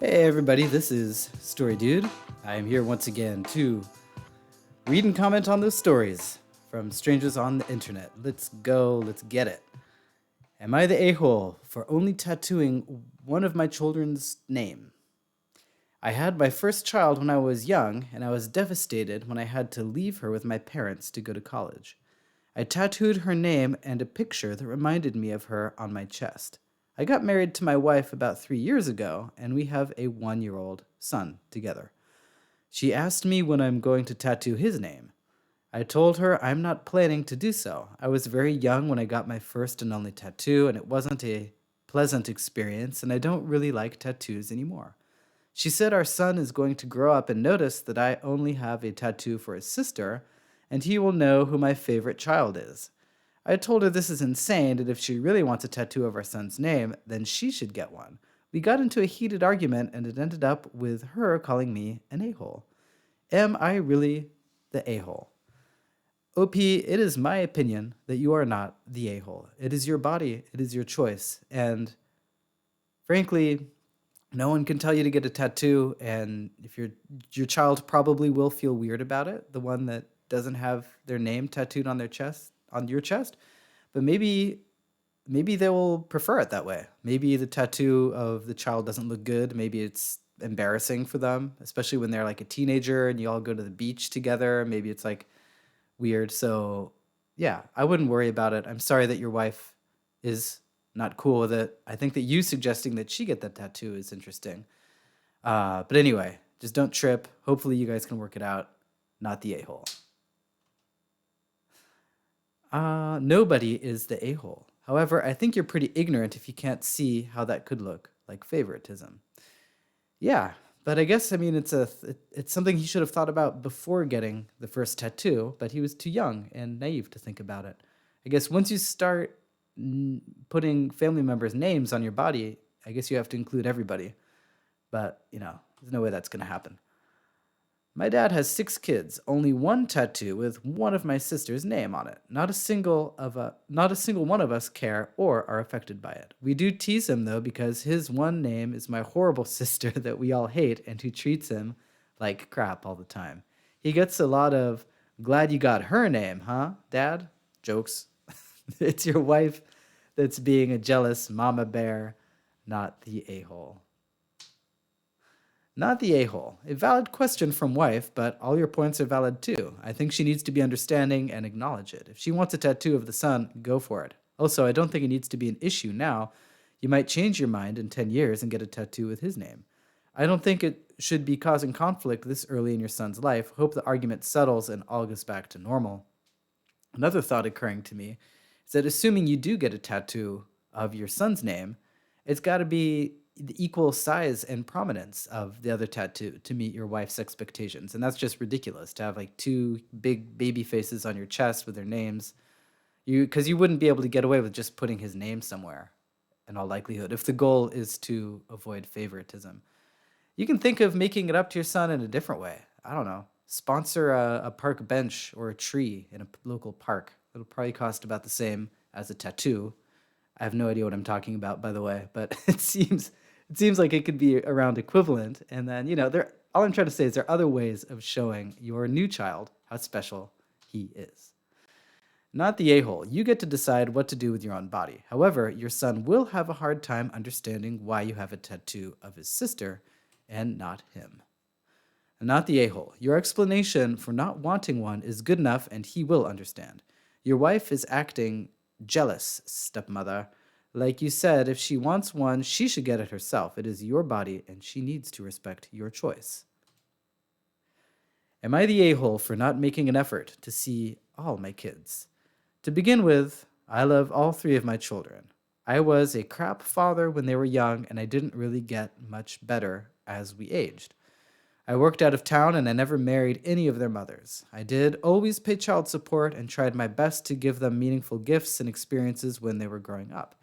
Hey everybody, this is Story Dude. I am here once again to read and comment on those stories from strangers on the internet. Let's go, let's get it. Am I the a-hole for only tattooing one of my children's name? I had my first child when I was young, and I was devastated when I had to leave her with my parents to go to college. I tattooed her name and a picture that reminded me of her on my chest. I got married to my wife about 3 years ago, and we have a 1-year-old son together. She asked me when I'm going to tattoo his name. I told her I'm not planning to do so. I was very young when I got my first and only tattoo, and it wasn't a pleasant experience, and I don't really like tattoos anymore. She said our son is going to grow up and notice that I only have a tattoo for his sister, and he will know who my favorite child is. I told her this is insane, and if she really wants a tattoo of our son's name, then she should get one. We got into a heated argument, and it ended up with her calling me an a-hole. Am I really the a-hole? OP, it is my opinion that you are not the a-hole. It is your body, it is your choice, and frankly, no one can tell you to get a tattoo, and if your child probably will feel weird about it, the one that doesn't have their name tattooed on your chest, but maybe they will prefer it that way. Maybe the tattoo of the child doesn't look good. Maybe it's embarrassing for them, especially when they're like a teenager and you all go to the beach together. Maybe it's like weird. So, yeah, I wouldn't worry about it. I'm sorry that your wife is not cool with it. I think that you suggesting that she get that tattoo is interesting. But anyway, just don't trip. Hopefully you guys can work it out. Not the a-hole. Nobody is the a-hole. However, I think you're pretty ignorant if you can't see how that could look like favoritism. Yeah, but I guess it's something he should have thought about before getting the first tattoo, but he was too young and naive to think about it. I guess once you start putting family members' names on your body, I guess you have to include everybody. But, there's no way that's going to happen. My dad has 6 kids, only one tattoo with one of my sister's name on it. Not a single one of us care or are affected by it. We do tease him though because his one name is my horrible sister that we all hate and who treats him like crap all the time. He gets a lot of glad you got her name, huh, Dad? Jokes. It's your wife that's being a jealous mama bear, not the a-hole. Not the a-hole. A valid question from wife, but all your points are valid too. I think she needs to be understanding and acknowledge it. If she wants a tattoo of the son, go for it. Also, I don't think it needs to be an issue now. You might change your mind in 10 years and get a tattoo with his name. I don't think it should be causing conflict this early in your son's life. Hope the argument settles and all goes back to normal. Another thought occurring to me is that assuming you do get a tattoo of your son's name, it's got to be the equal size and prominence of the other tattoo to meet your wife's expectations. And that's just ridiculous to have like 2 big baby faces on your chest with their names. Because you wouldn't be able to get away with just putting his name somewhere in all likelihood if the goal is to avoid favoritism. You can think of making it up to your son in a different way. I don't know. Sponsor a park bench or a tree in a local park. It'll probably cost about the same as a tattoo. I have no idea what I'm talking about, by the way, but it seems like it could be around equivalent. And then, all I'm trying to say is there are other ways of showing your new child how special he is. Not the a-hole. You get to decide what to do with your own body. However, your son will have a hard time understanding why you have a tattoo of his sister and not him. Not the a-hole. Your explanation for not wanting one is good enough and he will understand. Your wife is acting jealous, stepmother. Like you said, if she wants one, she should get it herself. It is your body, and she needs to respect your choice. Am I the a-hole for not making an effort to see all my kids? To begin with, I love all 3 of my children. I was a crap father when they were young, and I didn't really get much better as we aged. I worked out of town and I never married any of their mothers. I did always pay child support and tried my best to give them meaningful gifts and experiences when they were growing up.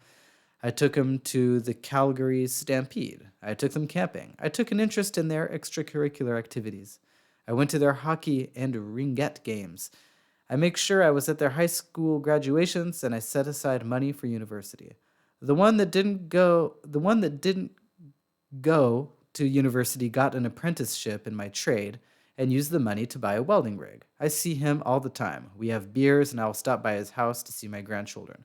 I took them to the Calgary Stampede. I took them camping. I took an interest in their extracurricular activities. I went to their hockey and ringette games. I make sure I was at their high school graduations and I set aside money for university. The one that didn't go to university, got an apprenticeship in my trade, and used the money to buy a welding rig. I see him all the time. We have beers, and I will stop by his house to see my grandchildren.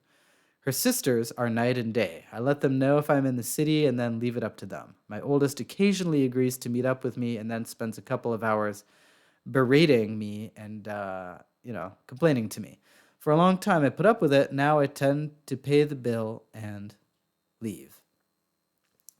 Her sisters are night and day. I let them know if I'm in the city and then leave it up to them. My oldest occasionally agrees to meet up with me and then spends a couple of hours berating me and, complaining to me. For a long time, I put up with it. Now I tend to pay the bill and leave.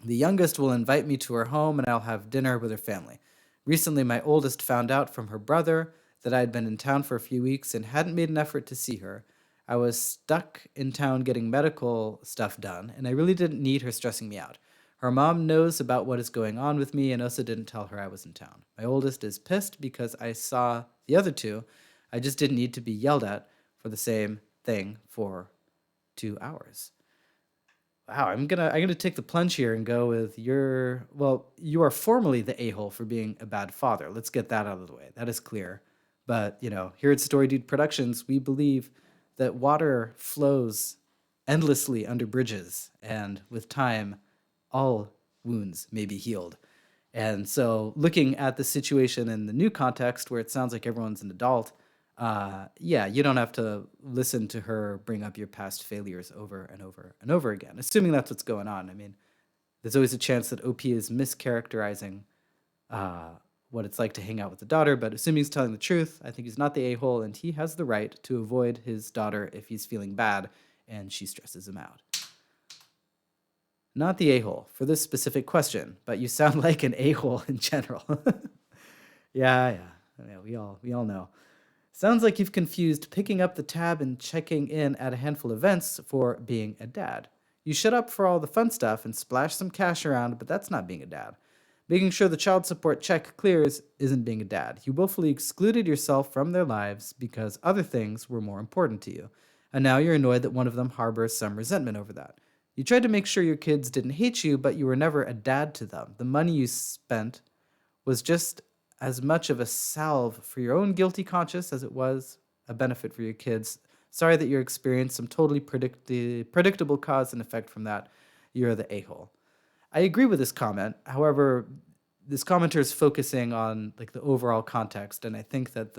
The youngest will invite me to her home and I'll have dinner with her family. Recently, my oldest found out from her brother that I had been in town for a few weeks and hadn't made an effort to see her. I was stuck in town getting medical stuff done, and I really didn't need her stressing me out. Her mom knows about what is going on with me and also didn't tell her I was in town. My oldest is pissed because I saw the other two. I just didn't need to be yelled at for the same thing for 2 hours. Wow, I'm gonna take the plunge here and go with you are formally the a-hole for being a bad father. Let's get that out of the way. That is clear. But, here at Story Dude Productions, we believe that water flows endlessly under bridges, and with time, all wounds may be healed. And so, looking at the situation in the new context where it sounds like everyone's an adult, you don't have to listen to her bring up your past failures over and over and over again, assuming that's what's going on. I mean, there's always a chance that OP is mischaracterizing what it's like to hang out with the daughter, but assuming he's telling the truth, I think he's not the a-hole, and he has the right to avoid his daughter if he's feeling bad and she stresses him out. Not the a-hole for this specific question, but you sound like an a-hole in general. Yeah, we all know. Sounds like you've confused picking up the tab and checking in at a handful of events for being a dad. You shut up for all the fun stuff and splash some cash around, but that's not being a dad. Making sure the child support check clears isn't being a dad. You willfully excluded yourself from their lives because other things were more important to you, and now you're annoyed that one of them harbors some resentment over that. You tried to make sure your kids didn't hate you, but you were never a dad to them. The money you spent was just as much of a salve for your own guilty conscience as it was a benefit for your kids. Sorry that you experienced some totally predictable cause and effect from that. You're the a-hole. I agree with this comment. However, this commenter is focusing on the overall context, and I think that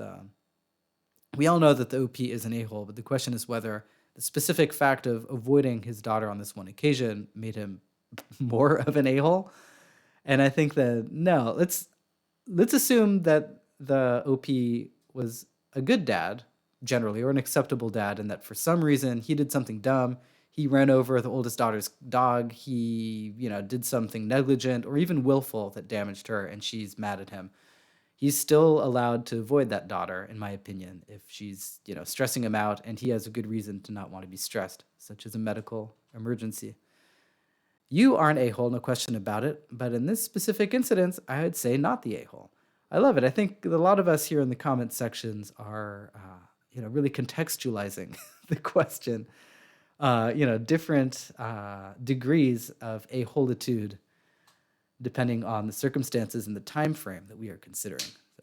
we all know that the OP is an a-hole, but the question is whether the specific fact of avoiding his daughter on this one occasion made him more of an a-hole. And I think that no, let's assume that the OP was a good dad, generally, or an acceptable dad, and that for some reason he did something dumb. He ran over the oldest daughter's dog. He, did something negligent or even willful that damaged her, and she's mad at him. He's still allowed to avoid that daughter, in my opinion, if she's, stressing him out, and he has a good reason to not want to be stressed, such as a medical emergency. You are an a-hole, no question about it, but in this specific incident, I would say not the a-hole. I love it. I think a lot of us here in the comment sections are, really contextualizing the question. Different degrees of a-holitude depending on the circumstances and the time frame that we are considering. So,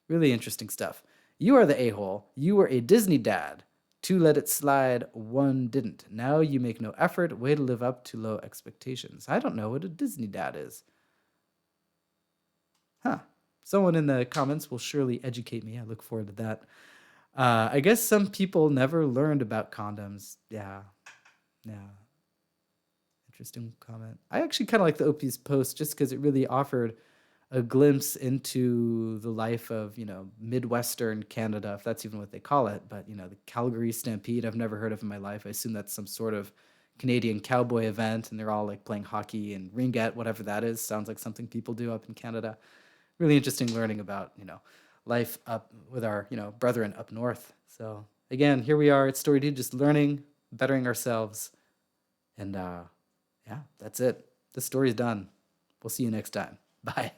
really interesting stuff. You are the a-hole. You were a Disney dad. 2 let it slide, 1 didn't. Now you make no effort. Way to live up to low expectations. I don't know what a Disney dad is. Huh. Someone in the comments will surely educate me. I look forward to that. I guess some people never learned about condoms. Yeah. Interesting comment. I actually kind of like the OP's post just because it really offered a glimpse into the life of, Midwestern Canada, if that's even what they call it. But, the Calgary Stampede, I've never heard of in my life. I assume that's some sort of Canadian cowboy event, and they're all playing hockey and ringette, whatever that is. Sounds like something people do up in Canada. Really interesting learning about, life up with our, brethren up north. So again, here we are at Story Dude, just learning, bettering ourselves. And that's it. The story's done. We'll see you next time. Bye.